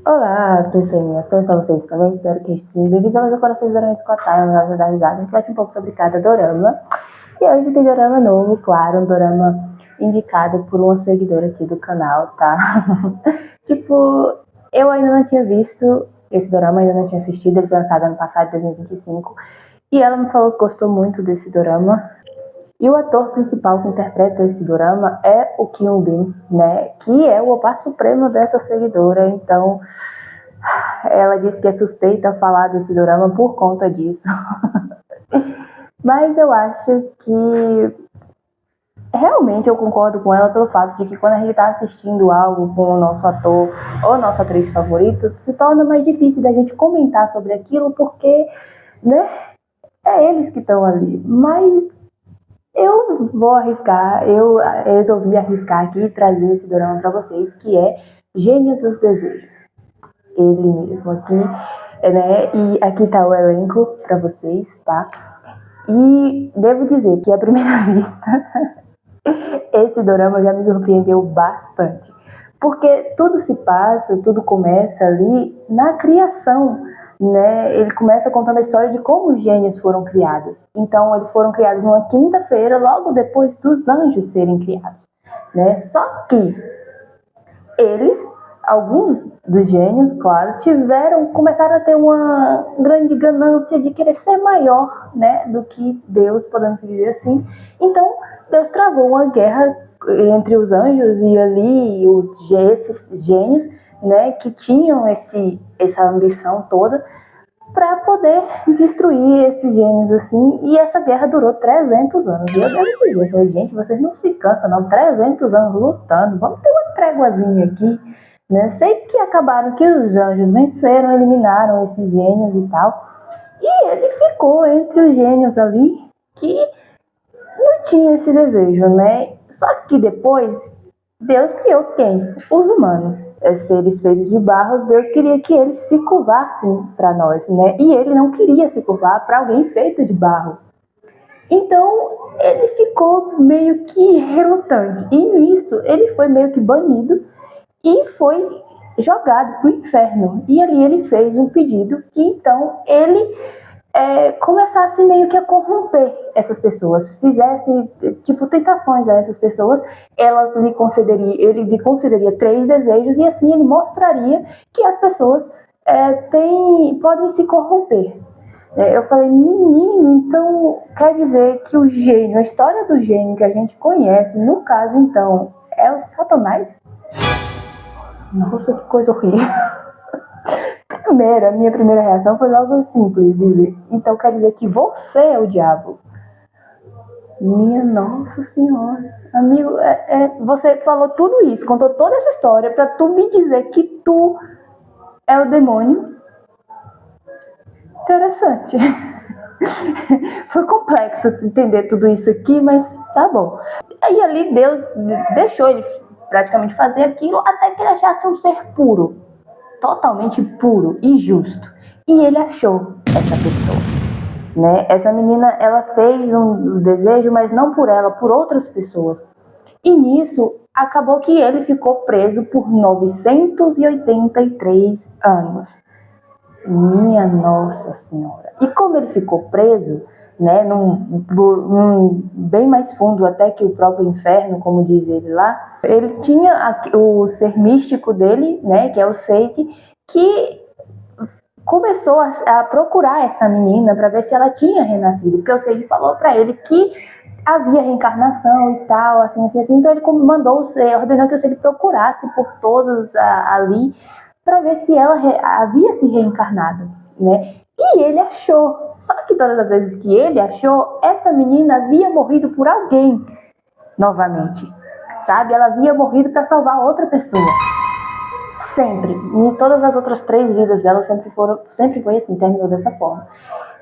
Olá, pessoinhas, como estão vocês também? Espero que sim. Bem-vindos a mais um Corações Doramas com a Thay, uma loja da risada. A gente vai um pouco sobre cada dorama. E hoje tem dorama novo, claro, um dorama indicado por uma seguidora aqui do canal, tá? Tipo, eu ainda não tinha visto esse dorama, ainda não tinha assistido, ele foi lançado ano passado, 2025. E ela me falou que gostou muito desse dorama. E o ator principal que interpreta esse dorama é o Kyung Bin, né? Que é o opá supremo dessa seguidora. Então, ela disse que é suspeita falar desse dorama por conta disso. Mas eu acho que realmente eu concordo com ela pelo fato de que quando a gente está assistindo algo com o nosso ator ou nossa atriz favorita, se torna mais difícil da gente comentar sobre aquilo porque, né, é eles que estão ali. Mas eu vou arriscar, eu resolvi arriscar aqui e trazer esse dorama para vocês, que é Gênio dos Desejos. Ele mesmo aqui, né? E aqui tá o elenco para vocês, tá? E devo dizer que à primeira vista, esse dorama já me surpreendeu bastante. Porque tudo se passa, tudo começa ali na criação, né? Ele começa contando a história de como os gênios foram criados. Então, eles foram criados numa quinta-feira, logo depois dos anjos serem criados, né? Só que alguns dos gênios, claro, começaram a ter uma grande ganância de querer ser maior, né, do que Deus, podemos dizer assim. Então, Deus travou uma guerra entre os anjos e ali esses gênios, né, que tinham essa ambição toda para poder destruir esses gênios assim, e essa guerra durou 300 anos. E eu devo dizer, eu falei, gente, vocês não se cansam não, 300 anos lutando, vamos ter uma tréguazinha aqui, né? Sei que acabaram que os anjos venceram, eliminaram esses gênios e tal, e ele ficou entre os gênios ali que não tinha esse desejo, né? Só que depois Deus criou quem? Os humanos, seres feitos de barro. Deus queria que eles se curvassem para nós, né? E ele não queria se curvar para alguém feito de barro. Então, ele ficou meio que relutante. E nisso, ele foi meio que banido e foi jogado para o inferno. E ali ele fez um pedido que então ele começasse meio que a corromper essas pessoas, fizesse tipo tentações a essas pessoas, ele lhe concederia 3 desejos e assim ele mostraria que as pessoas podem se corromper. Eu falei, menino, então quer dizer que o gênio, a história do gênio que a gente conhece, no caso então, é o Satanás? Nossa, que coisa horrível. A minha primeira reação foi logo simples, dizer, então quer dizer que você é o diabo? Minha nossa senhora. Amigo, você falou tudo isso, contou toda essa história pra tu me dizer que tu é o demônio? Interessante. Foi complexo entender tudo isso aqui, mas tá bom. Aí ali Deus deixou ele praticamente fazer aquilo até que ele achasse um ser puro, totalmente puro e justo. E ele achou essa pessoa, né? Essa menina, ela fez um desejo, mas não por ela, por outras pessoas. E nisso, acabou que ele ficou preso por 983 anos. Minha Nossa Senhora. E como ele ficou preso, né, bem mais fundo até que o próprio inferno, como diz ele lá, ele tinha o ser místico dele, né, que é o Seti, que começou a procurar essa menina para ver se ela tinha renascido, porque o Seti falou para ele que havia reencarnação e tal, assim. Então ele ordenou que o Seti procurasse por todos ali para ver se ela havia se reencarnado, né? E ele achou. Só que todas as vezes que ele achou, essa menina havia morrido por alguém novamente, sabe? Ela havia morrido para salvar outra pessoa. Sempre. Em todas as outras 3 vidas dela sempre foi assim, terminou dessa forma.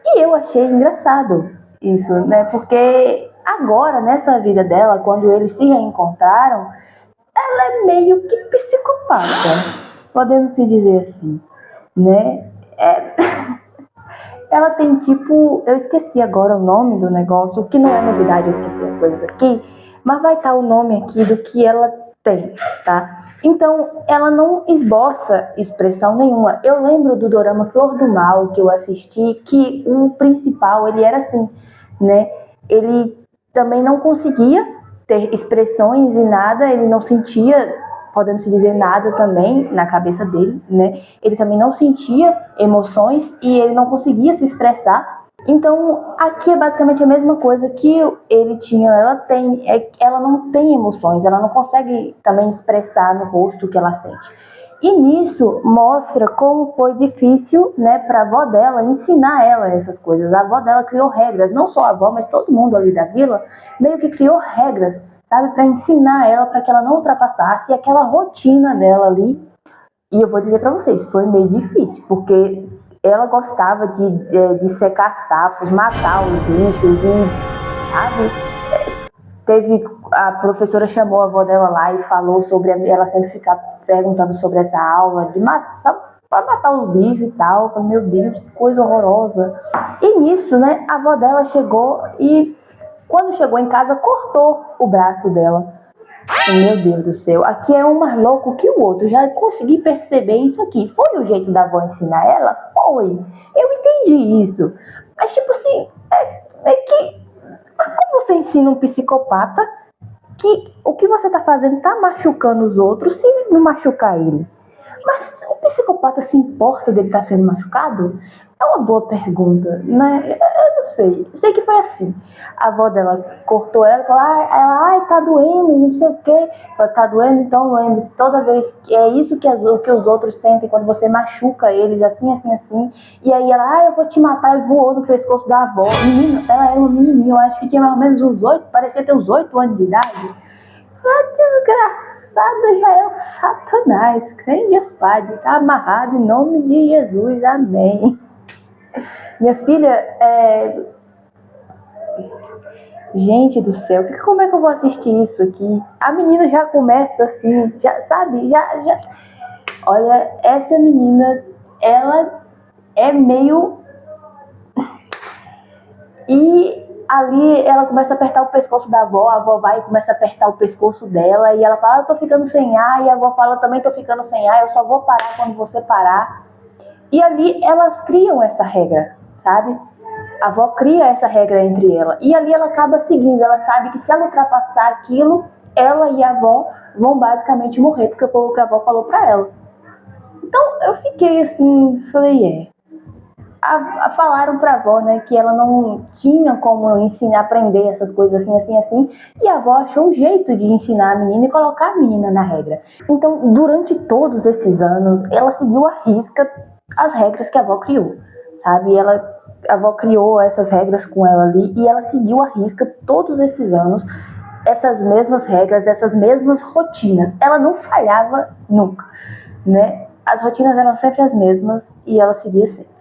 E eu achei engraçado isso, né? Porque agora, nessa vida dela, quando eles se reencontraram, ela é meio que psicopata, podemos se dizer assim, né? Ela tem tipo, eu esqueci agora o nome do negócio, que não é novidade, eu esqueci as coisas aqui, mas vai estar o nome aqui do que ela Tem, tá? Então, ela não esboça expressão nenhuma. Eu lembro do dorama Flor do Mal, que eu assisti, que o principal, ele era assim, né? Ele também não conseguia ter expressões e nada, ele não sentia, podemos dizer, nada também na cabeça dele, né? Ele também não sentia emoções e ele não conseguia se expressar. Então, aqui é basicamente a mesma coisa que ele tinha, ela não tem emoções, ela não consegue também expressar no rosto o que ela sente. E nisso mostra como foi difícil, né, para a avó dela ensinar ela essas coisas. A avó dela criou regras, não só a avó, mas todo mundo ali da vila meio que criou regras, sabe, para ensinar ela, para que ela não ultrapassasse aquela rotina dela ali. E eu vou dizer para vocês, foi meio difícil, porque ela gostava de secar sapos, matar os bichos e, sabe, a professora chamou a avó dela lá e falou sobre ela sempre ficar perguntando sobre essa aula de matar, para matar os bichos e tal. Eu falei, meu Deus, que coisa horrorosa. E nisso, né, a avó dela chegou e quando chegou em casa cortou o braço dela. Meu Deus do céu, aqui é um mais louco que o outro. Já consegui perceber isso aqui. Foi o jeito da avó ensinar ela? Foi. Eu entendi isso. Mas tipo assim, mas como você ensina um psicopata que o que você tá fazendo tá machucando os outros se não machucar ele? Mas o psicopata se importa dele estar sendo machucado? É uma boa pergunta, né? Eu não sei. Eu sei que foi assim. A avó dela cortou ela e falou, tá doendo, não sei o quê. Ela, tá doendo, então lembre-se, toda vez que é isso que os outros sentem quando você machuca eles, assim, assim, assim. E aí ela, eu vou te matar, e voou no pescoço da avó. Menina, ela era uma menininha, eu acho que tinha mais ou menos uns 8, parecia ter uns 8 anos de idade. A desgraçada já é o Satanás. Crê em Deus Pai, tá amarrado em nome de Jesus, amém. Minha filha, gente do céu, como é que eu vou assistir isso aqui? A menina já começa assim, já sabe, já. Olha, essa menina, ela é meio... E ali ela começa a apertar o pescoço da avó, a avó vai e começa a apertar o pescoço dela, e ela fala, eu tô ficando sem ar, e a avó fala, eu também tô ficando sem ar, eu só vou parar quando você parar. E ali elas criam essa regra, sabe? A avó cria essa regra entre ela. E ali ela acaba seguindo. Ela sabe que se ela ultrapassar aquilo, ela e a avó vão basicamente morrer, porque foi o que a avó falou pra ela. Então eu fiquei assim, falei, falaram pra avó, né, que ela não tinha como ensinar, aprender essas coisas assim, assim, assim. E a avó achou um jeito de ensinar a menina e colocar a menina na regra. Então, durante todos esses anos, ela seguiu à risca as regras que a avó criou, sabe? A avó criou essas regras com ela ali e ela seguiu à risca todos esses anos essas mesmas regras, essas mesmas rotinas. Ela não falhava nunca, né? As rotinas eram sempre as mesmas e ela seguia sempre.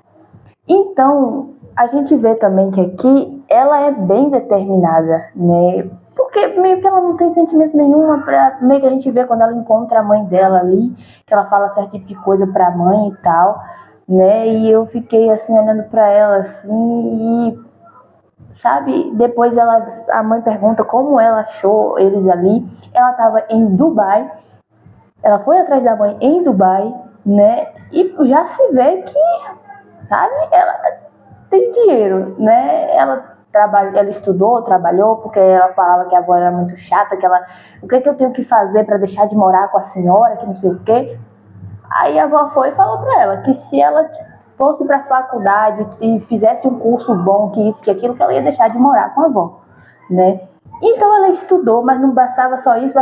Então, a gente vê também que aqui ela é bem determinada, né? Porque meio que ela não tem sentimento nenhum, meio que a gente vê quando ela encontra a mãe dela ali, que ela fala certo tipo de coisa pra mãe e tal, né? E eu fiquei assim, olhando pra ela assim e, sabe, depois a mãe pergunta como ela achou eles ali. Ela tava em Dubai, ela foi atrás da mãe em Dubai, né? E já se vê que, sabe, ela tem dinheiro, né? Ela estudou, trabalhou, porque ela falava que a avó era muito chata, o que eu tenho que fazer para deixar de morar com a senhora, que não sei o quê. Aí a avó foi e falou para ela que se ela fosse para a faculdade e fizesse um curso bom, que isso, que aquilo, que ela ia deixar de morar com a avó, né? Então ela estudou, mas não bastava só isso,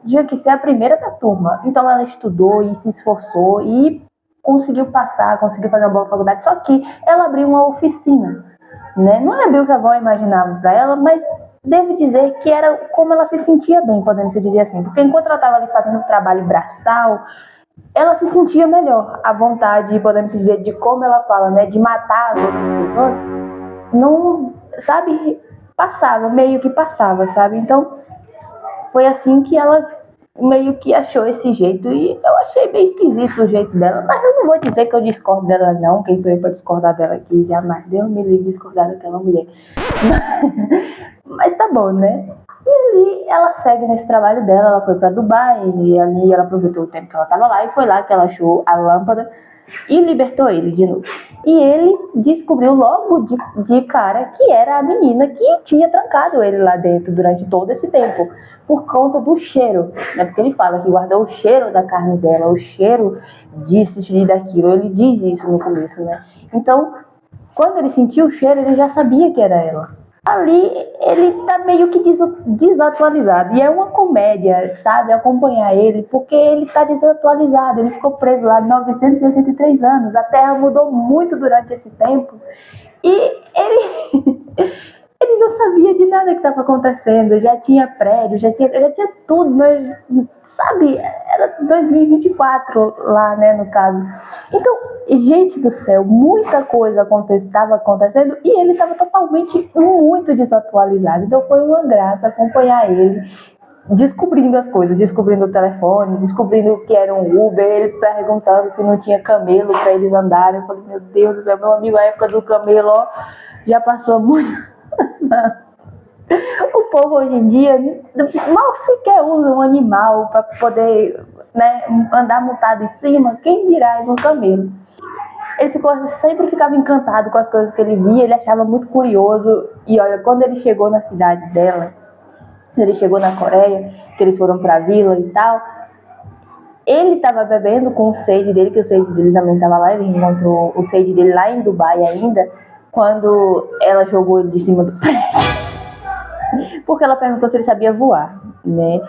tinha que ser a primeira da turma. Então ela estudou e se esforçou e conseguiu passar, conseguiu fazer uma boa faculdade, só que ela abriu uma oficina, né? Não era bem o que a avó imaginava para ela, mas devo dizer que era como ela se sentia bem, podemos dizer assim, porque enquanto ela estava ali fazendo o trabalho braçal, ela se sentia melhor, à vontade, podemos dizer, de como ela fala, né, de matar as outras pessoas, não, sabe, meio que passava, sabe? Então, foi assim que ela meio que achou esse jeito, e eu achei bem esquisito o jeito dela, mas eu não vou dizer que eu discordo dela não, quem sou eu pra discordar dela aqui, jamais, Deus me livre de discordar daquela mulher. Mas tá bom, né? E ali ela segue nesse trabalho dela, ela foi pra Dubai, e ali ela aproveitou o tempo que ela tava lá, e foi lá que ela achou a lâmpada e libertou ele de novo. E ele descobriu logo de cara que era a menina que tinha trancado ele lá dentro durante todo esse tempo, por conta do cheiro, né? Porque ele fala que guardou o cheiro da carne dela, o cheiro disso e daquilo, ele diz isso no começo, né? Então, quando ele sentiu o cheiro, ele já sabia que era ela. Ali ele tá meio que desatualizado. E é uma comédia, sabe? Acompanhar ele, porque ele tá desatualizado. Ele ficou preso lá 983 anos. A Terra mudou muito durante esse tempo. E ele, ele não sabia de nada que estava acontecendo. Já tinha prédio, já tinha tudo. Mas, sabe? Era 2024 lá, né, no caso. Então, gente do céu, muita coisa estava acontecendo e ele estava totalmente muito desatualizado. Então foi uma graça acompanhar ele descobrindo as coisas, descobrindo o telefone, descobrindo que era um Uber, ele perguntando se não tinha camelo para eles andarem. Eu falei, meu Deus do céu, meu amigo, a época do camelo, ó, já passou muito. O povo hoje em dia mal sequer usa um animal para poder, né, andar montado em cima, quem dirá um camelo. Ele sempre ficava encantado com as coisas que ele via, ele achava muito curioso. E olha, quando ele chegou na cidade dela, ele chegou na Coreia, que eles foram pra vila e tal, ele estava bebendo com o Seide dele, que o Seide dele também estava lá, ele encontrou o Seide dele lá em Dubai ainda, quando ela jogou ele de cima do prédio. Porque ela perguntou se ele sabia voar, né?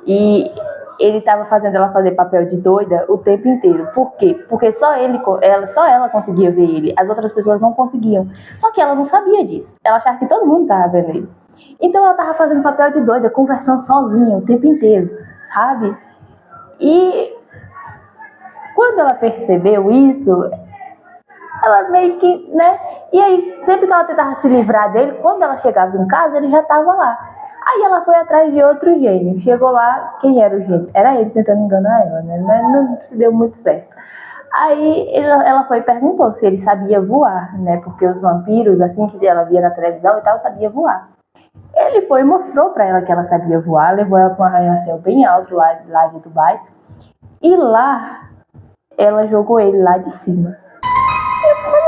E ele estava fazendo ela fazer papel de doida o tempo inteiro. Por quê? Porque só ela conseguia ver ele. As outras pessoas não conseguiam. Só que ela não sabia disso. Ela achava que todo mundo estava vendo ele. Então ela estava fazendo papel de doida, conversando sozinha o tempo inteiro, sabe? E quando ela percebeu isso, ela meio que, né? E aí, sempre que ela tentava se livrar dele, quando ela chegava em casa, ele já estava lá. Aí ela foi atrás de outro gênio. Chegou lá, quem era o gênio? Era ele tentando enganar ela, né? Mas não se deu muito certo. Aí ela foi e perguntou se ele sabia voar, né? Porque os vampiros, assim que ela via na televisão e tal, sabia voar. Ele foi e mostrou pra ela que ela sabia voar, levou ela pra um arranha-céu bem alto lá de Dubai. E lá, ela jogou ele lá de cima. Eu falei,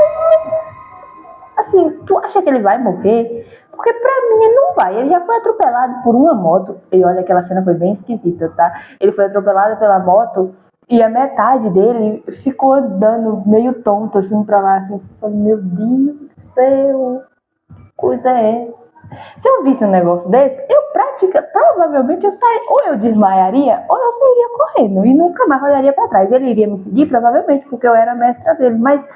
assim, tu acha que ele vai morrer? Porque pra mim ele não vai. Ele já foi atropelado por uma moto. E olha, aquela cena foi bem esquisita, tá? Ele foi atropelado pela moto e a metade dele ficou andando meio tonto, assim, pra lá. Assim, eu falei, meu Deus do céu, que coisa é essa? Se eu visse um negócio desse, provavelmente eu sairia, ou eu desmaiaria, ou eu sairia correndo e nunca mais olharia pra trás. Ele iria me seguir, provavelmente, porque eu era a mestra dele. Mas,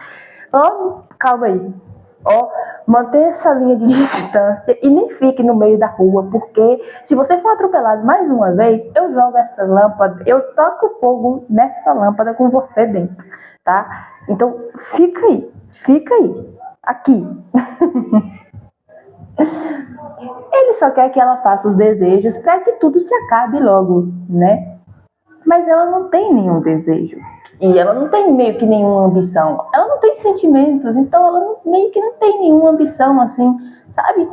ó, calma aí. Ó, mantenha essa linha de distância e nem fique no meio da rua, porque se você for atropelado mais uma vez, eu jogo essa lâmpada, eu toco fogo nessa lâmpada com você dentro, tá? Então, fica aí, aqui. Ele só quer que ela faça os desejos para que tudo se acabe logo, né? Mas ela não tem nenhum desejo. E ela não tem meio que nenhuma ambição. Ela não tem sentimentos, então ela meio que não tem nenhuma ambição, assim, sabe?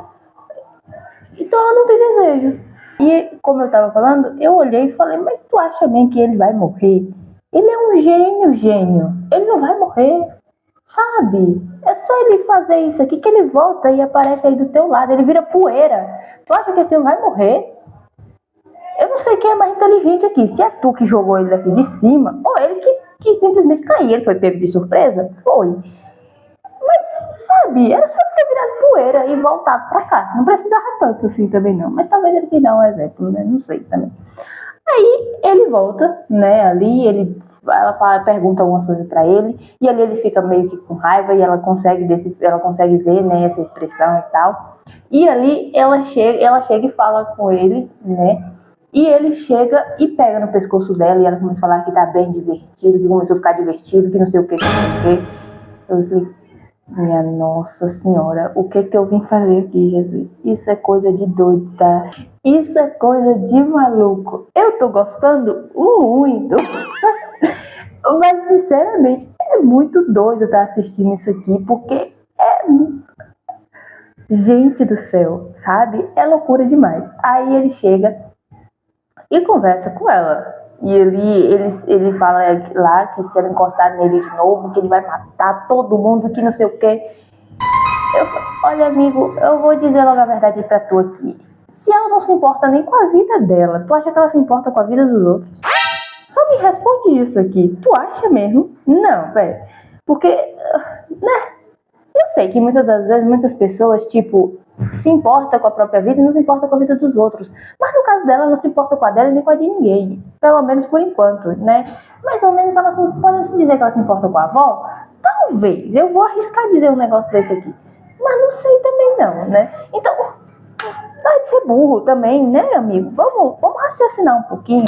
Então ela não tem desejo. E, como eu tava falando, eu olhei e falei, mas tu acha bem que ele vai morrer? Ele é um gênio. Ele não vai morrer, sabe? É só ele fazer isso aqui que ele volta e aparece aí do teu lado. Ele vira poeira. Tu acha que esse homem vai morrer? Eu não sei quem é mais inteligente aqui. Se é tu que jogou ele daqui de cima, ou ele que simplesmente caiu. Ele foi pego de surpresa? Foi. Mas, sabe, era só ter virado poeira e voltado pra cá. Não precisava tanto assim também não. Mas talvez ele quis dar um exemplo, né? Não sei também. Aí ele volta, né? Ali ela pergunta algumas coisas pra ele. E ali ele fica meio que com raiva e ela consegue ver, né, essa expressão e tal. E ali ela chega e fala com ele, né? E ele chega e pega no pescoço dela e ela começa a falar que tá bem divertido, que começou a ficar divertido, que não sei o que, Eu falei, minha Nossa Senhora, o que eu vim fazer aqui, Jesus? Isso é coisa de doida. Isso é coisa de maluco. Eu tô gostando muito. Mas, sinceramente, é muito doido estar assistindo isso aqui, porque Gente do céu, sabe? É loucura demais. Aí ele chega e conversa com ela. E ele fala lá que se ela encostar nele de novo, que ele vai matar todo mundo, que não sei o quê. Olha, amigo, eu vou dizer logo a verdade pra tu aqui. Se ela não se importa nem com a vida dela, tu acha que ela se importa com a vida dos outros? Só me responde isso aqui. Tu acha mesmo? Não, velho. Porque, né? Eu sei que muitas das vezes, muitas pessoas, tipo, se importa com a própria vida e não se importa com a vida dos outros. Mas no caso dela, não se importa com a dela e nem com a de ninguém. Pelo menos por enquanto, né? Mais ou menos ela podemos dizer que ela se importa com a avó? Talvez. Eu vou arriscar dizer um negócio desse aqui. Mas não sei também não, né? Então, pode ser burro também, né, amigo? Vamos raciocinar um pouquinho.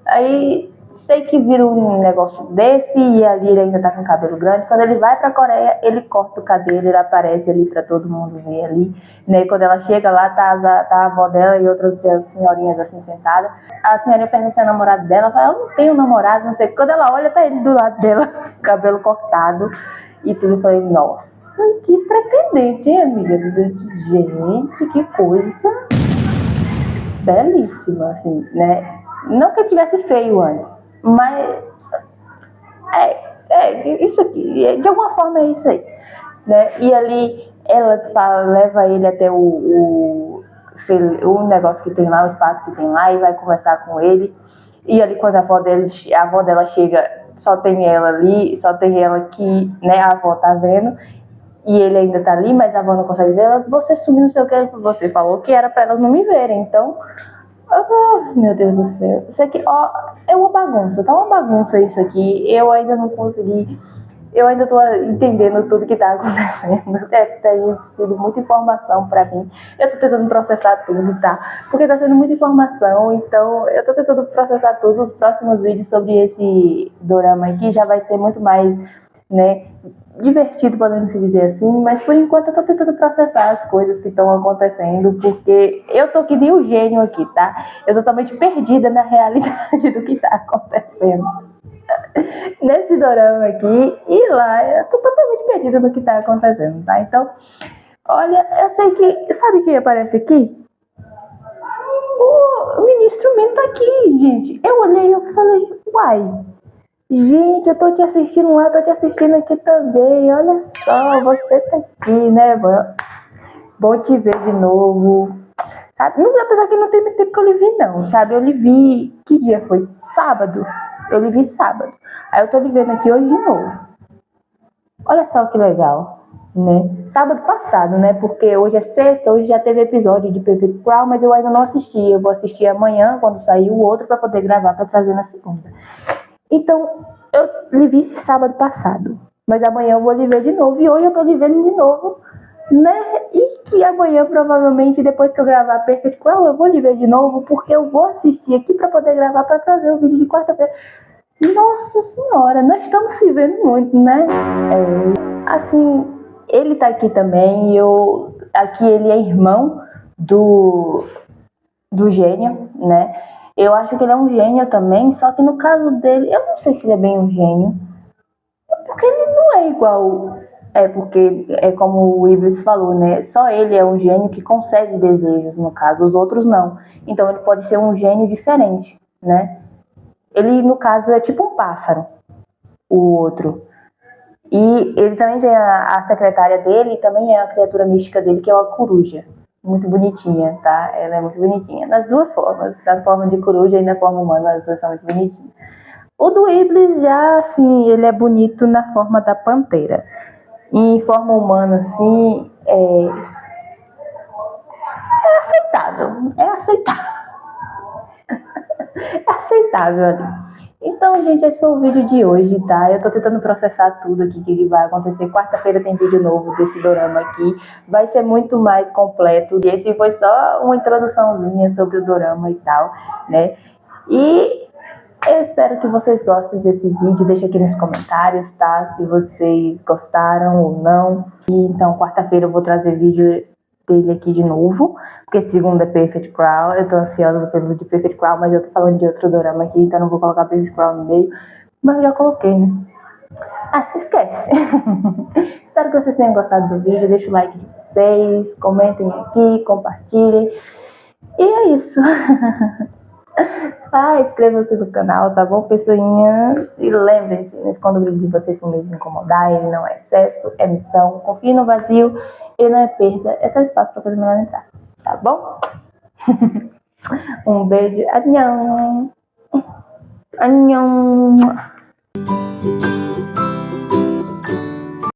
Aí, sei que vira um negócio desse e ali ele ainda tá com o cabelo grande. Quando ele vai pra Coreia, ele corta o cabelo, ele aparece ali pra todo mundo ver ali, né? E quando ela chega lá, tá a avó dela e outras senhorinhas assim sentadas. A senhorinha pergunta se é namorado dela, ela fala, eu não tenho namorado, não sei. Quando ela olha, tá ele do lado dela, cabelo cortado e tudo. Eu falei, nossa, que pretendente, hein, amiga? Gente, que coisa belíssima, assim, né? Não que eu tivesse feio antes, mas isso aqui, de alguma forma é isso aí, né? E ali ela leva ele até o negócio que tem lá, o espaço que tem lá, e vai conversar com ele. E ali quando a avó dela chega, só tem ela ali, só tem ela que, né, a avó tá vendo. E ele ainda tá ali, mas a avó não consegue ver ela. Você sumiu, não sei o que, você falou que era pra elas não me verem, então... meu Deus do céu. Isso aqui, ó, é uma bagunça, tá uma bagunça isso aqui. Eu ainda não consegui. Eu ainda tô entendendo tudo que tá acontecendo. Tem sido muita informação pra mim. Eu tô tentando processar tudo, tá? Porque tá sendo muita informação, então eu tô tentando processar tudo. Os próximos vídeos sobre esse dorama aqui já vai ser muito mais, né, divertido, podemos dizer assim, mas por enquanto eu tô tentando processar as coisas que estão acontecendo, porque eu tô que nem um gênio aqui, tá? Eu tô totalmente perdida na realidade do que tá acontecendo nesse dorama aqui, e lá eu tô totalmente perdida no que tá acontecendo, tá? Então, olha, eu sei que, sabe quem aparece aqui? O ministro Min tá aqui, gente. Eu olhei e eu falei, uai, gente, eu tô te assistindo lá, tô te assistindo aqui também. Olha só, você tá aqui, né, mano? Bom te ver de novo. Sabe? Não, apesar que não tem muito tempo que eu lhe vi, não, sabe? Eu lhe vi, que dia foi? Sábado. Eu lhe vi sábado. Aí eu tô lhe vendo aqui hoje de novo. Olha só que legal, né? Sábado passado, né? Porque hoje é sexta, hoje já teve episódio de Perfect Crown, mas eu ainda não assisti. Eu vou assistir amanhã, quando sair o outro, pra poder gravar, pra trazer na segunda. Então, eu lhe vi sábado passado, mas amanhã eu vou lhe ver de novo, e hoje eu tô lhe vendo de novo, né? E que amanhã, provavelmente, depois que eu gravar Perfect Crown, eu vou lhe ver de novo, porque eu vou assistir aqui pra poder gravar, pra trazer o vídeo de quarta-feira. Nossa senhora, nós estamos se vendo muito, né? Assim, ele tá aqui também, aqui ele é irmão do gênio, né? Eu acho que ele é um gênio também, só que no caso dele, eu não sei se ele é bem um gênio, porque ele não é igual, porque é como o Iblis falou, né? Só ele é um gênio que concede desejos, no caso, os outros não. Então ele pode ser um gênio diferente, né? Ele, no caso, é tipo um pássaro, o outro. E ele também tem a secretária dele, também é a criatura mística dele, que é uma coruja. Muito bonitinha, tá? Ela é muito bonitinha. Nas duas formas. Na forma de coruja e na forma humana, as duas são muito bonitinhas. O do Iblis já, assim, ele é bonito na forma da pantera. E em forma humana, assim, é aceitável. É aceitável. É aceitável ali. Então, gente, esse foi o vídeo de hoje, tá? Eu tô tentando processar tudo aqui que vai acontecer. Quarta-feira tem vídeo novo desse dorama aqui. Vai ser muito mais completo. E esse foi só uma introduçãozinha sobre o dorama e tal, né? E eu espero que vocês gostem desse vídeo. Deixa aqui nos comentários, tá? Se vocês gostaram ou não. E então, quarta-feira eu vou trazer vídeo dele aqui de novo, porque segunda é Perfect Crown. Eu tô ansiosa pelo de Perfect Crown, mas eu tô falando de outro dorama aqui, então não vou colocar Perfect Crown no meio, mas eu já coloquei, né? Esquece. Espero que vocês tenham gostado do vídeo, deixa o like de vocês, comentem aqui, compartilhem. E é isso. Inscrevam-se no canal, tá bom, pessoinhas? E lembrem-se, não esconda o brilho de vocês por medo de incomodar, ele não é excesso, é missão. Confie no vazio, ele não é perda, é só espaço pra coisa melhor entrar, tá bom? Um beijo, 안녕. 안녕.